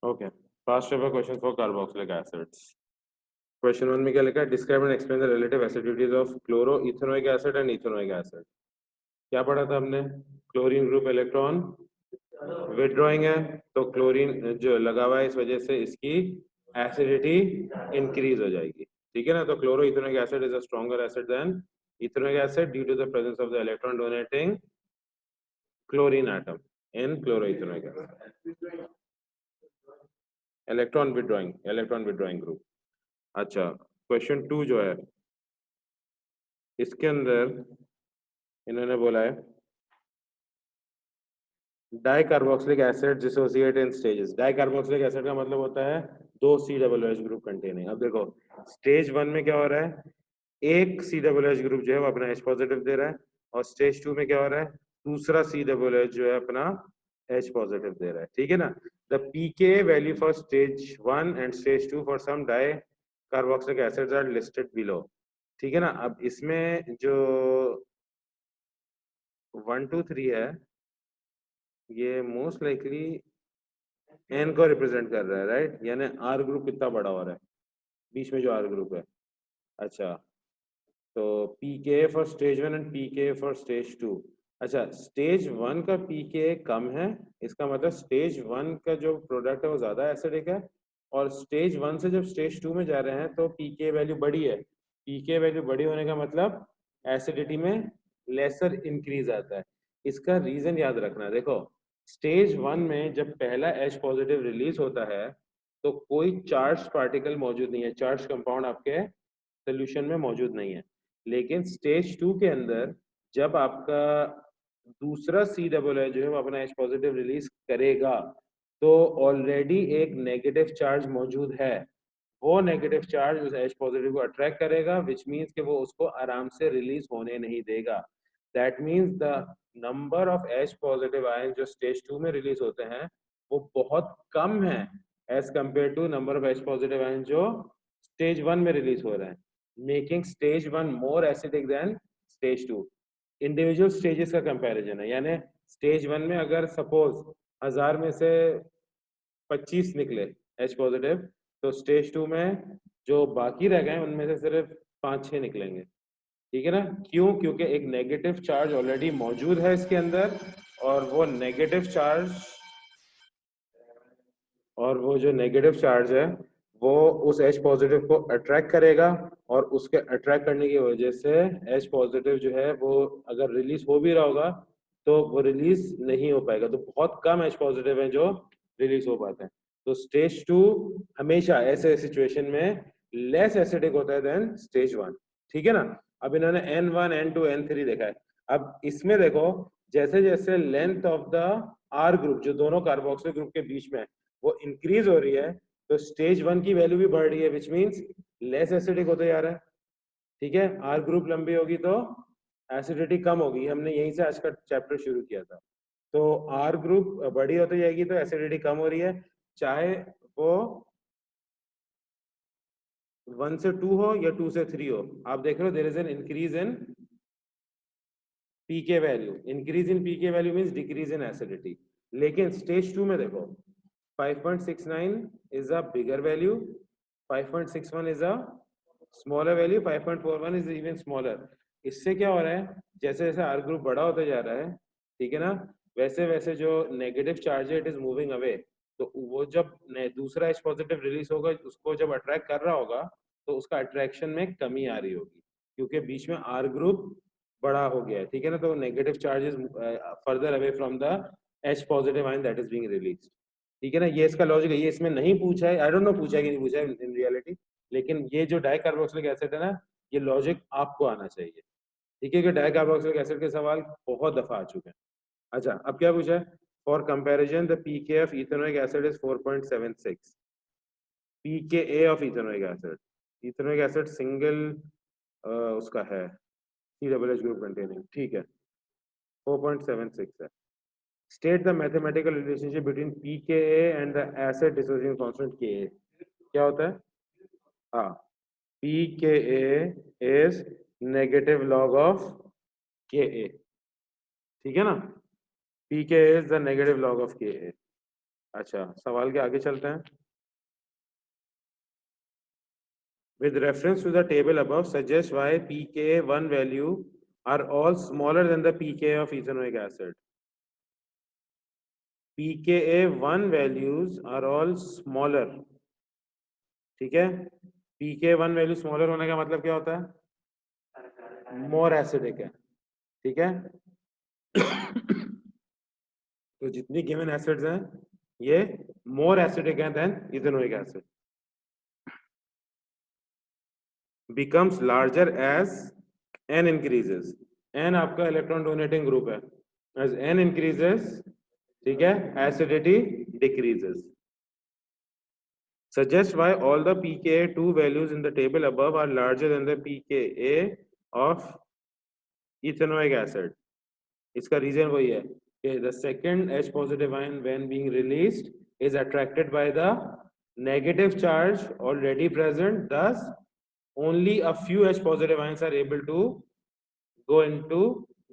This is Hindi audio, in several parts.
Okay, past paper question for carboxylic acids. Question 1 में क्या लिखा है? Describe and explain the relative acidities of chloro ethanoic acid and ethanoic acid. क्या पढ़ा था हमने? क्लोरीन ग्रुप इलेक्ट्रॉन विथड्रॉइंग है, तो क्लोरीन जो लगा हुआ है इस वजह से इसकी एसिडिटी इंक्रीज हो जाएगी। ठीक है ना? तो chloro ethanoic acid is a stronger acid than ethanoic acid due to the presence of the electron donating chlorine atom in chloro ethanoic acid. Electron withdrawing group. अच्छा, क्वेश्चन 2 जो है इसके अंदर इन्होंने बोला है dicarboxylic acid dissociate in stages. Dicarboxylic acid का मतलब होता है दो COOH ग्रुप कंटेनिंग। अब देखो स्टेज 1 में क्या हो रहा है, एक COOH ग्रुप जो है वो अपना H पॉजिटिव दे रहा है, और स्टेज 2 में क्या हो रहा है, दूसरा COOH जो है अपना H पॉजिटिव दे रहा है। ठीक है ना? The pK value for stage 1 and stage 2 for some dicarboxylic acids are listed below. ठीक है ना? अब इसमें जो 1 2 3 है ये मोस्ट लाइकली एन को रिप्रेजेंट कर रहा है, राइट? यानी आर ग्रुप कितना बड़ा हो रहा है बीच में जो आर ग्रुप है। अच्छा, तो pK for stage 1 and pK for stage 2। अच्छा, स्टेज 1 का पीके कम है, इसका मतलब स्टेज 1 का जो प्रोडक्ट है वो ज्यादा एसिडिक है, और स्टेज 1 से जब स्टेज 2 में जा रहे हैं तो पीके वैल्यू बड़ी है। पीके वैल्यू बड़ी होने का मतलब एसिडिटी में लेसर इंक्रीज आता है। इसका रीजन याद रखना, देखो स्टेज 1 में जब पहला H पॉजिटिव रिलीज होता है तो कोई चार्ज पार्टिकल मौजूद नहीं है, चार्ज कंपाउंड आपके सोल्यूशन में मौजूद नहीं है। लेकिन स्टेज 2 के अंदर जब आपका दूसरा COO जो है वो अपना H पॉजिटिव रिलीज करेगा तो ऑलरेडी एक नेगेटिव चार्ज मौजूद है, वो नेगेटिव चार्ज उस H पॉजिटिव को अट्रैक्ट करेगा, विच मीन्स कि वो उसको आराम से रिलीज होने नहीं देगा। That means the number of H positive ion जो स्टेज 2 में रिलीज होते हैं वो बहुत कम है as compare to number of H positive ion जो स्टेज 1 में रिलीज हो रहे हैं, making stage 1 more acidic than stage 2। Individual stages का कंपैरिजन है, यानी स्टेज 1 में अगर सपोज 1000 में से 25 निकले H पॉजिटिव, तो स्टेज 2 में जो बाकी रह गए उनमें से सिर्फ 5-6 निकलेंगे। ठीक है ना? क्यों? क्योंकि एक नेगेटिव चार्ज ऑलरेडी मौजूद है इसके अंदर, और वो नेगेटिव चार्ज और वो जो नेगेटिव चार्ज है वो उस H पॉजिटिव को अट्रैक्ट करेगा, और उसके अट्रैक्ट करने की वजह से H पॉजिटिव जो है वो अगर रिलीज हो भी रहा होगा तो वो रिलीज नहीं हो पाएगा। तो बहुत कम H पॉजिटिव है जो रिलीज हो पाते हैं। तो स्टेज 2 हमेशा ऐसे सिचुएशन में लेस एसिडिक होता है देन स्टेज 1। ठीक है ना? अब इन्होंने N1 N2 N3 देखा है। अब इसमें देखो जैसे जैसे length of the R group जो दोनों कार्बोक्सिल ग्रुप के बीच में वो इंक्रीज हो रही है, तो स्टेज 1 की वैल्यू भी बढ़ रही है, विच मीन्स लेस एसिडिक होते जा रहा है। ठीक है? आर ग्रुप लंबी होगी तो एसिडिटी कम होगी, हमने यहीं से आज का चैप्टर शुरू किया था। तो आर ग्रुप बड़ी होती जाएगी तो एसिडिटी कम हो रही है, चाहे वो 1 से 2 हो या 2 से 3 हो। आप देख रहे हो there is an increase in pK value. Increase in pK value means decrease in acidity. लेकिन स्टेज 2 में देखो 5.69 is a bigger value, 5.61 is a smaller value, 5.41 is even smaller। इससे क्या हो रहा है, जैसे जैसे आर ग्रुप बड़ा होता जा रहा है, ठीक है ना, वैसे वैसे जो नेगेटिव चार्ज है इट इज मूविंग अवे। तो वो जब दूसरा H पॉजिटिव रिलीज होगा उसको जब अट्रैक्ट कर रहा होगा तो उसका अट्रैक्शन में कमी आ रही होगी, क्योंकि बीच में आर ग्रुप बड़ा हो गया है। ठीक है ना? तो negative charges further away from the H positive ion that is being released. ठीक है ना? ये इसका लॉजिक है, ये इसमें नहीं पूछा है, आई डोंट नो पूछा है कि नहीं पूछा है इन रियलिटी, लेकिन ये जो डाइकार्बोक्सिलिक एसिड है ना, ये लॉजिक आपको आना चाहिए। ठीक है? कि डाइकार्बोक्सिलिक एसिड के सवाल बहुत दफा आ चुके हैं। अच्छा, अब क्या पूछा है? For comparison the pK of ethanoic acid is 4.76। PK of ethanoic acid, ethanoic acid single उसका है COOH ग्रुप कंटेनिंग। ठीक है, 4.76 है। State the mathematical relationship between pKa and the acid dissociation constant Ka। क्या होता है? हाँ, pKa is negative log of Ka। ठीक है ना? pKa is the negative log of Ka। अच्छा, सवाल के आगे चलते हैं। With reference to the table above, suggest why pKa1 value are all smaller than the pKa of ethanoic acid. pKa1 values are all smaller. ठीक है, pKa1 वैल्यू स्मॉलर होने का मतलब क्या होता है? मोर एसिडिक है। ठीक है। तो जितनी गिवन एसिड्स हैं ये मोर एसिडिक हैं than ethanoic acid. becomes larger as n increases। n आपका इलेक्ट्रॉन डोनेटिंग ग्रुप है। as n increases, ठीक है, acidity decreases। suggest why all the pKa2 values in the table above are larger than the pKa of ethanoic acid। इसका रीजन वही है कि the second H positive ion when being released is attracted by the negative charge already present, thus only a few H positive ions are able to go into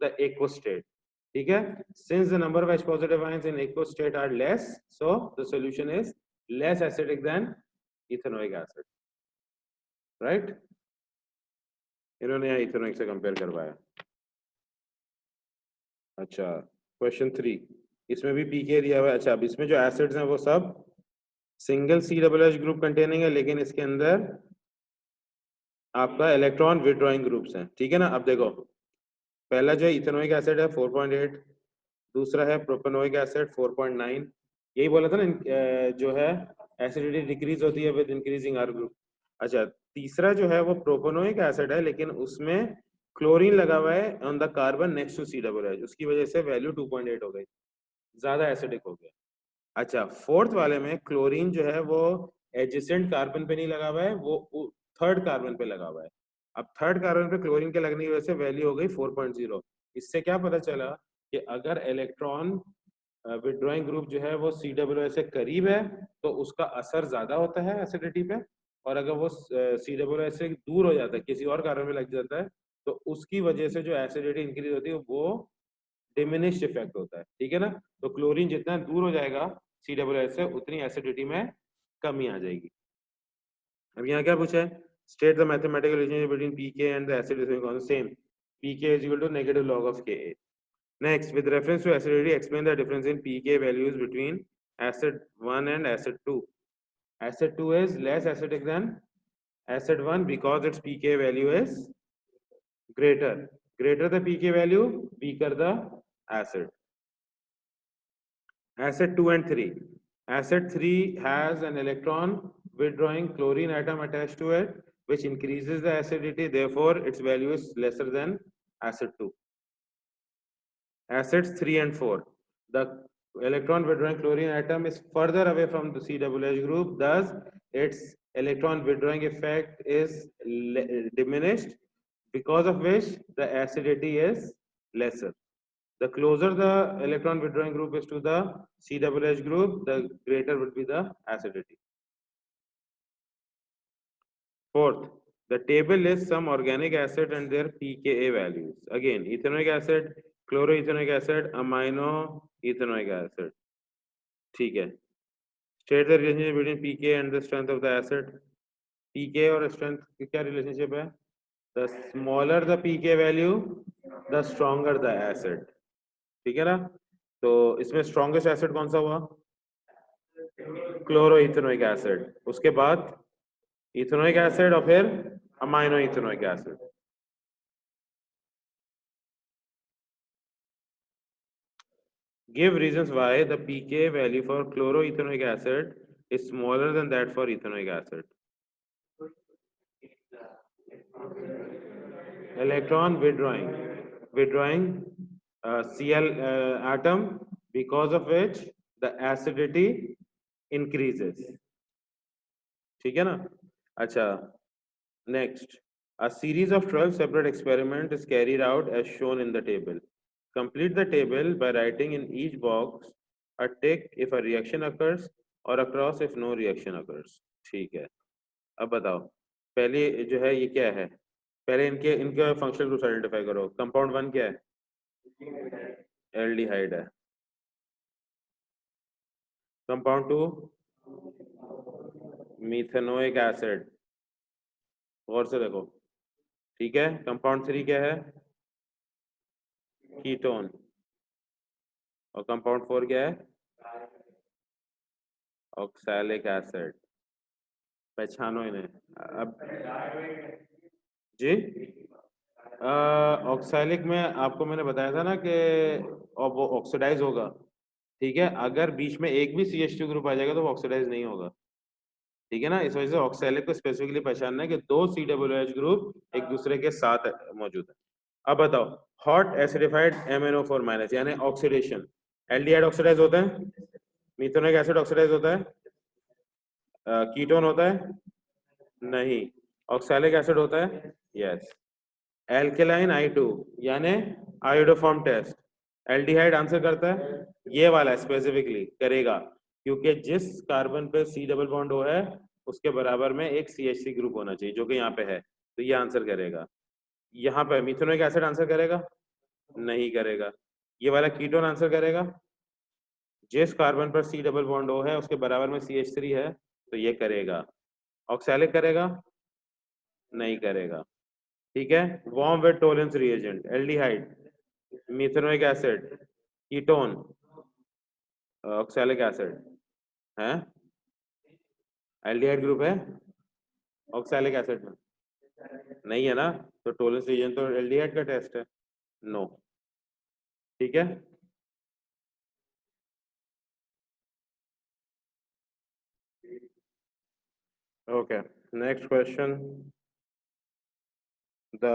the aqueous state। ठीक है, since the number of H positive ions in aqueous state are less, so the solution is less acidic than ethanoic acid, right? इन्होंने यहाँ इथेनोइक से कंपेयर करवाया। अच्छा, क्वेश्चन 3, इसमें भी पीके दिया हुआ है। अच्छा, अब इसमें जो एसिड्स हैं वो सब सिंगल CH ग्रुप कंटेनिंग है, लेकिन इसके अंदर आपका इलेक्ट्रॉन विड्रॉइंग ग्रुप्स हैं। ठीक है ना। अब देखो, पहला जो है इथेनोइक एसिड है 4.8, दूसरा है प्रोपेनोइक एसिड 4.9। यही बोला था ना, जो है एसिडिटी डिक्रीज होती है विद इंक्रीजिंग आर ग्रुप। अच्छा, तीसरा जो है वो प्रोपेनोइक एसिड है, लेकिन उसमें क्लोरीन लगा हुआ है on the carbon next to CH, उसकी वजह से वैल्यू 2.8 हो गई, ज्यादा एसिडिक हो गया। अच्छा, फोर्थ वाले में क्लोरीन जो है वो एडजेसेंट कार्बन पे नहीं लगा हुआ है, वो थर्ड कार्बन पे लगा हुआ है। अब थर्ड कार्बन पे क्लोरीन के लगने की वजह से वैल्यू हो गई 4.0। इससे क्या पता चला कि अगर इलेक्ट्रॉन विड्रॉइंग ग्रुप जो है वो CH से करीब है तो उसका असर ज्यादा होता है एसिडिटी पे, और अगर वो CH से दूर हो जाता है, किसी और कार्बन पे लग जाता है, तो उसकी वजह से जो एसिडिटी इंक्रीज होती है वो डिमिनिश्ड इफेक्ट होता है। ठीक है ना। तो क्लोरीन जितना दूर हो जाएगा CH से उतनी एसिडिटी में कमी आ जाएगी। अब यहाँ क्या पूछा है? State the mathematical relationship between pK and the acid same, pK is equal to negative log of K. Next, with reference to acidity explain the difference in pK values between acid 1 and acid 2। acid 2 is less acidic than acid 1 because its pK value is greater the pK value, weaker the acid। Acid 2 and 3. Acid 3 has an electron withdrawing chlorine atom attached to it, which increases the acidity, therefore its value is lesser than acid 2. Acids 3 and 4. The electron withdrawing chlorine atom is further away from the CH group, thus its electron withdrawing effect is diminished, because of which the acidity is lesser। The closer the electron withdrawing group is to the CH group, the greater would be the acidity। Fourth, the table lists some organic acid and their pKa values. Again, ethanoic acid, chloroethanoic acid, amino ethanoic acid। ठीक है। State the relationship between pKa and the strength of the acid। pKa और strength की क्या relationship है? The smaller the pK value, the stronger the acid। ठीक है ना। तो इसमें स्ट्रॉन्गेस्ट एसिड कौन सा हुआ? क्लोरोइथेनोइक एसिड, उसके बाद इथेनोइक एसिड और फिर amino ethanoic acid. Give reasons why the pK value for chloroethanoic acid is smaller than that for ethanoic acid। Electron withdrawing Cl atom, because of which the acidity increases। ठीक है ना। अच्छा, next, a series of 12 separate experiments is carried out as shown in the table। Complete the table by writing in each box a tick if a reaction occurs or a cross if no reaction occurs। ठीक है, अब बताओ पहले जो है ये क्या है? पहले इनके फंक्शनल ग्रुप्स आइडेंटिफाई करो। कंपाउंड 1 क्या है? एल्डिहाइड है। कंपाउंड 2 मीथेनोइक एसिड, गौर से देखो, ठीक है। कंपाउंड 3 क्या है? कीटोन। और कंपाउंड 4 क्या है? Oxalic acid. पहचानो इन्हें अब जी। ऑक्सैलिक में आपको मैंने बताया था ना कि अब वो ऑक्सीडाइज होगा, ठीक है। अगर बीच में एक भी CH2 ग्रुप आ जाएगा तो वो ऑक्सीडाइज नहीं होगा, ठीक है ना। इस वजह से ऑक्सैलिक को स्पेसिफिकली पहचानना है कि दो COOH ग्रुप एक दूसरे के साथ मौजूद है। अब बताओ, हॉट एसिडिफाइड MnO4 माइनस यानी ऑक्सीडेशन, एल्डिहाइड ऑक्सीडाइज होता है, मीथेनोइक एसिड ऑक्सीडाइज होता है, कीटोन होता है नहीं, ऑक्सैलिक एसिड होता है यस। एल्केलाइन I2 यानी आयोडोफॉर्म टेस्ट, एल्डिहाइड आंसर करता है, ये वाला स्पेसिफिकली करेगा, क्योंकि जिस कार्बन पे C डबल बॉन्ड O है उसके बराबर में एक CH3 ग्रुप होना चाहिए, जो कि यहाँ पे है, तो ये आंसर करेगा। यहाँ पे मिथेनोइक एसिड आंसर करेगा नहीं करेगा। ये वाला कीटोन आंसर करेगा, जिस कार्बन पर C डबल बॉन्ड O है उसके बराबर में CH3 है, तो ये करेगा। ऑक्सैलिक करेगा नहीं करेगा, ठीक है। Warm with Tollens reagent, aldehyde, methanoic acid, ketone, oxalic acid है, एल्डिहाइड ग्रुप है ऑक्सैलिक एसिड में नहीं है ना, तो टॉलरेंस रिएजेंट तो एल्डिहाइड का टेस्ट है, नो, ठीक है। Okay, next question, the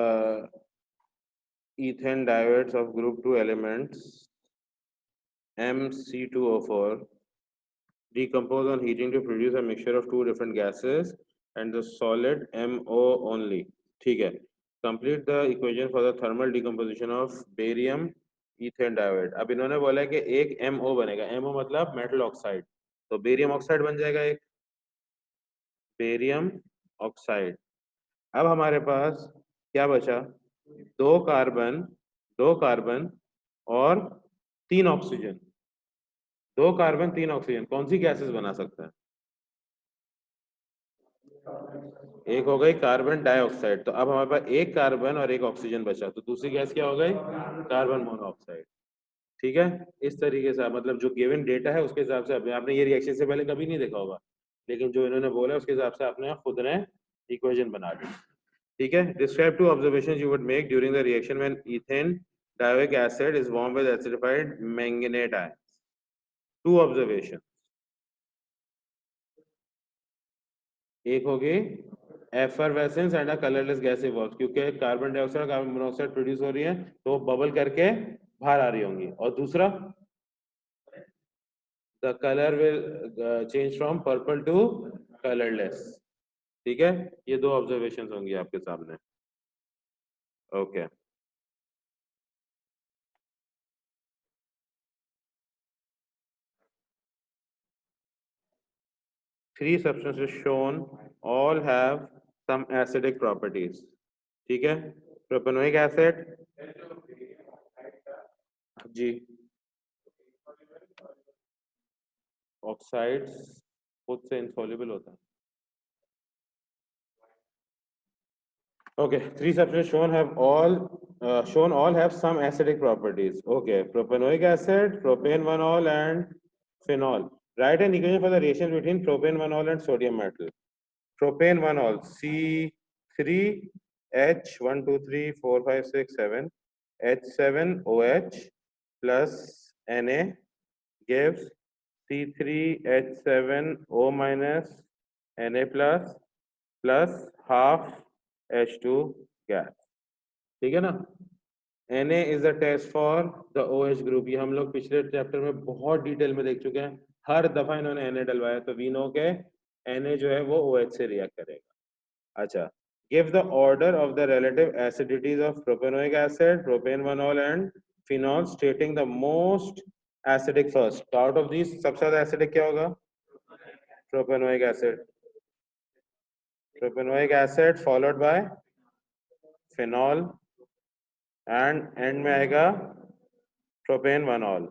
ethane diodes of group 2 elements MC2O4 decompose on heating to produce a mixture of two different gases and the solid MO only, ठीक है। Complete the equation for the thermal decomposition of barium ethane diode। अब इन्होंने बोला है कि एक MO बनेगा, MO मतलब मेटल ऑक्साइड, तो बेरियम ऑक्साइड बन जाएगा एक, बेरियम ऑक्साइड। अब हमारे पास क्या बचा? दो कार्बन, दो कार्बन और तीन ऑक्सीजन, दो कार्बन तीन ऑक्सीजन, कौन सी गैसेस बना सकते हैं? एक हो गई कार्बन डाइऑक्साइड, तो अब हमारे पास एक कार्बन और एक ऑक्सीजन बचा, तो दूसरी गैस क्या हो गई? कार्बन मोनोऑक्साइड, ठीक है। इस तरीके से मतलब जो गिवन डेटा है उसके हिसाब से आपने ये रिएक्शन से पहले कभी नहीं देखा होगा, लेकिन जो इन्होंने बोला है उसके हिसाब से आपने खुद ने इक्वेशन बना ली, ठीक है। Describe two observations you would make during the reaction when ethanedioic acid is warm with acidified manganate ion. Two observation, एक होगी effervescence and a colourless gas evolve, क्योंकि carbon dioxide carbon monoxide produce हो रही है तो वो बबल करके बाहर आ रही होंगी, और दूसरा the colour will change from purple to colourless, ठीक है। ये दो ऑब्जर्वेशंस होंगी आपके सामने, okay. Three substances shown all have some acidic properties, ठीक है। प्रोपेनोइक एसिड जी, ऑक्साइड्स खुद से इंसॉल्युबल होता है, okay. Three substances shown all have some acidic properties, okay. Propanoic acid, propane 1-ol and phenol. Write an equation for the reaction between propane 1-ol and sodium metal. Propane 1-ol C3H1 2 3 4 5 6 7 H7OH plus Na gives C3H7O minus Na plus half H2 gas, ठीक है ना। Na is the test for the OH group, ये हम लोग पिछले चैप्टर में बहुत डिटेल में देख चुके हैं, हर दफा इन्होंने Na डलवाया, तो वी नो के Na जो है वो OH से रिएक्ट करेगा। अच्छा, give the order of the relative acidities of propanoic acid, propane 1-ol and phenol, stating the most acidic first, तो आउट ऑफ दिस सबसे ज्यादा एसिडिक क्या होगा? Propanoic acid, propanoic acid followed by phenol and and में आएगा propane 1-ol,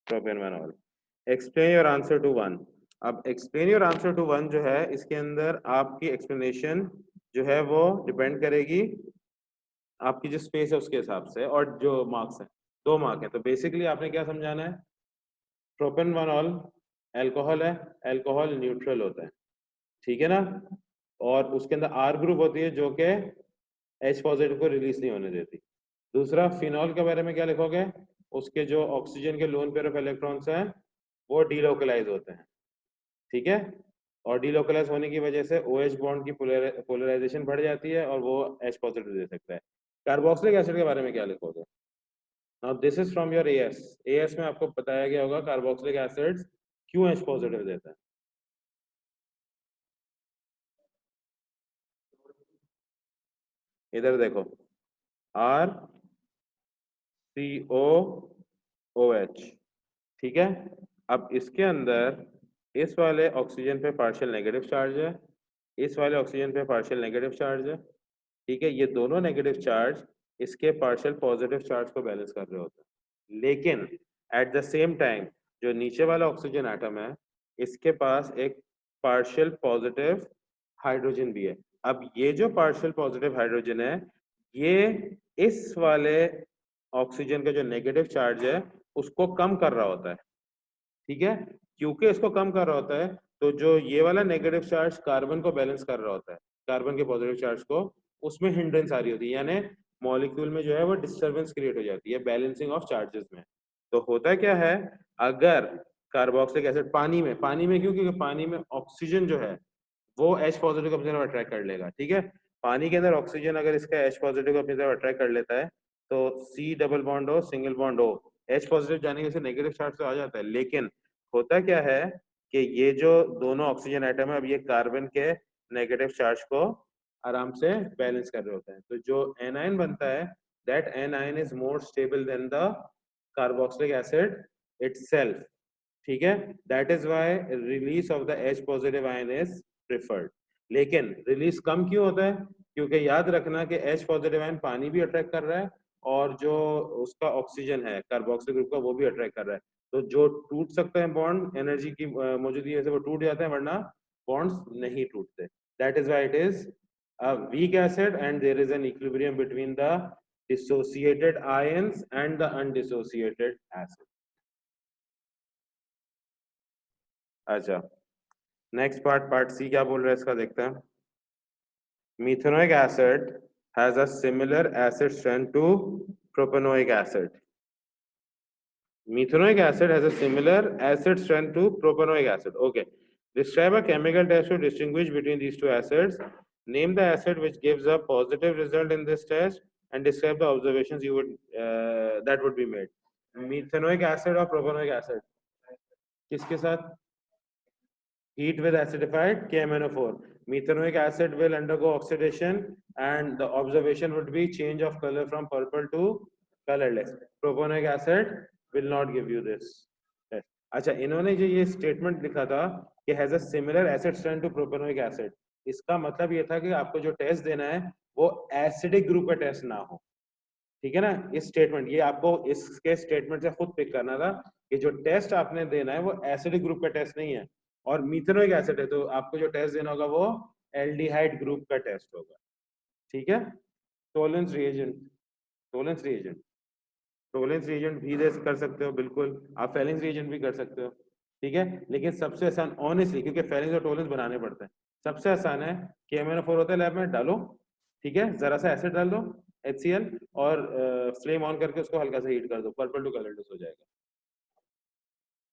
propanol. Explain your answer to one. अब explain your answer to one जो है, इसके अंदर आपकी एक्सप्लेनेशन जो है वो डिपेंड करेगी आपकी जो स्पेस है उसके हिसाब से, और जो मार्क्स है 2 मार्क है। तो बेसिकली आपने क्या समझाना है, प्रोपेनॉल अल्कोहल है, अल्कोहल न्यूट्रल होता है, ठीक है ना, और उसके अंदर आर ग्रुप होती है जो कि H पॉजिटिव को रिलीज नहीं होने देती। दूसरा, फिनॉल के बारे में क्या लिखोगे, उसके जो ऑक्सीजन के लोन पेयर ऑफ इलेक्ट्रॉन्स हैं वो डीलोकलाइज होते हैं, ठीक है, और डीलोकलाइज होने की वजह से OH बॉन्ड की पोलराइजेशन बढ़ जाती है और वो H पॉजिटिव दे सकता है। कार्बोक्सिलिक एसिड के बारे में क्या लिखोगे? Now this is from your as में आपको बताया गया होगा कार्बोक्सिलिक एसिड क्यों H पॉजिटिव देता है। इधर देखो, आर सी ओ ओ एच, ठीक है। अब इसके अंदर इस वाले ऑक्सीजन पे पार्शियल नेगेटिव चार्ज है, इस वाले ऑक्सीजन पे पार्शियल नेगेटिव चार्ज है, ठीक है। ये दोनों नेगेटिव चार्ज इसके पार्शियल पॉजिटिव चार्ज को बैलेंस कर रहे होते हैं, लेकिन एट द सेम टाइम जो नीचे वाला ऑक्सीजन एटम है इसके पास एक पार्शियल पॉजिटिव हाइड्रोजन भी है। अब ये जो पार्शियल पॉजिटिव हाइड्रोजन है ये इस वाले ऑक्सीजन का जो नेगेटिव चार्ज है उसको कम कर रहा होता है, ठीक है। क्योंकि इसको कम कर रहा होता है तो जो ये वाला नेगेटिव चार्ज कार्बन को बैलेंस कर रहा होता है, कार्बन के पॉजिटिव चार्ज को, उसमें हिंड्रेंस आ रही होती है, यानी मॉलिक्यूल में जो है वो डिस्टर्बेंस क्रिएट हो जाती है बैलेंसिंग ऑफ चार्जेस में। तो होता क्या है, अगर कार्बोक्सिलिक एसिड पानी में क्यों, क्योंकि पानी में ऑक्सीजन जो है वो H पॉजिटिव को अपनी तरफ अट्रैक्ट कर लेगा, ठीक है। पानी के अंदर ऑक्सीजन अगर इसका H पॉजिटिव को अपनी तरफ अट्रैक्ट कर लेता है तो C डबल बॉन्ड हो, सिंगल बॉन्ड हो, H पॉजिटिव जाने के से नेगेटिव चार्ज तो आ जाता है, लेकिन होता क्या है कि ये जो दोनों ऑक्सीजन एटम है अब ये कार्बन के नेगेटिव चार्ज को आराम से बैलेंस कर रहे होते हैं। तो जो एनायन बनता है that anion is more stable than the carboxylic acid itself, ठीक है। That is why release of the H positive ion is preferred. लेकिन रिलीज कम क्यों होता है, क्योंकि याद रखना कि H पॉजिटिव आयन पानी भी अट्रैक्ट कर रहा है और जो उसका ऑक्सीजन है कार्बोक्सिल ग्रुप का वो भी अट्रैक्ट कर रहा है। तो जो टूट सकते हैं बॉन्ड एनर्जी की मौजूदगी वजह से वो टूट जाते हैं, वरना बॉन्ड्स नहीं टूटते। That is why it is a weak acid and there is an equilibrium between the dissociated ions and the undissociated acid। अच्छा, नेक्स्ट पार्ट सी क्या बोल रहा है इसका देखते हैं। Methanoic acid has a similar acid strength to propanoic acid. Methanoic acid has a similar acid strength to propanoic acid. Okay. Describe a chemical test to distinguish between these two acids. Name the acid which gives a positive result in this test and describe the observations you would that would be made. Methanoic acid or propanoic acid? किसके साथ? Heat with acidified KMnO4. Methanoic acid will undergo oxidation and the observation would be change of color from purple to colorless. Propanoic acid will not give you this. अच्छा, इन्होंने जो ये स्टेटमेंट लिखा था कि has a similar acid strength to propanoic acid, इसका मतलब ये था कि आपको जो टेस्ट देना है वो एसिडिक ग्रुप का टेस्ट ना हो, ठीक है ना। इस स्टेटमेंट ये आपको इसके स्टेटमेंट से खुद पिक करना था कि जो टेस्ट आपने देना है वो एसिडिक ग्रुप का टेस्ट नहीं है, और मीथेनोइक एसिड है तो आपको जो टेस्ट देना होगा वो एल्डिहाइड ग्रुप का टेस्ट होगा, ठीक है। Tollens reagent, Tollens reagent, Tollens reagent भी दे कर सकते हो, बिल्कुल आप फेलिंग्स रिएजेंट भी कर सकते हो, ठीक है। लेकिन सबसे आसान ऑनेस्टली, क्योंकि फेलिंग्स और टोलेंस बनाने पड़ते हैं, सबसे आसान है KMnO4 होता है लैब में, डालो, ठीक है, जरा सा एसिड डाल दो HCl और फ्लेम ऑन करके उसको हल्का सा हीट कर दो, पर्पल टू कलरलेस हो जाएगा।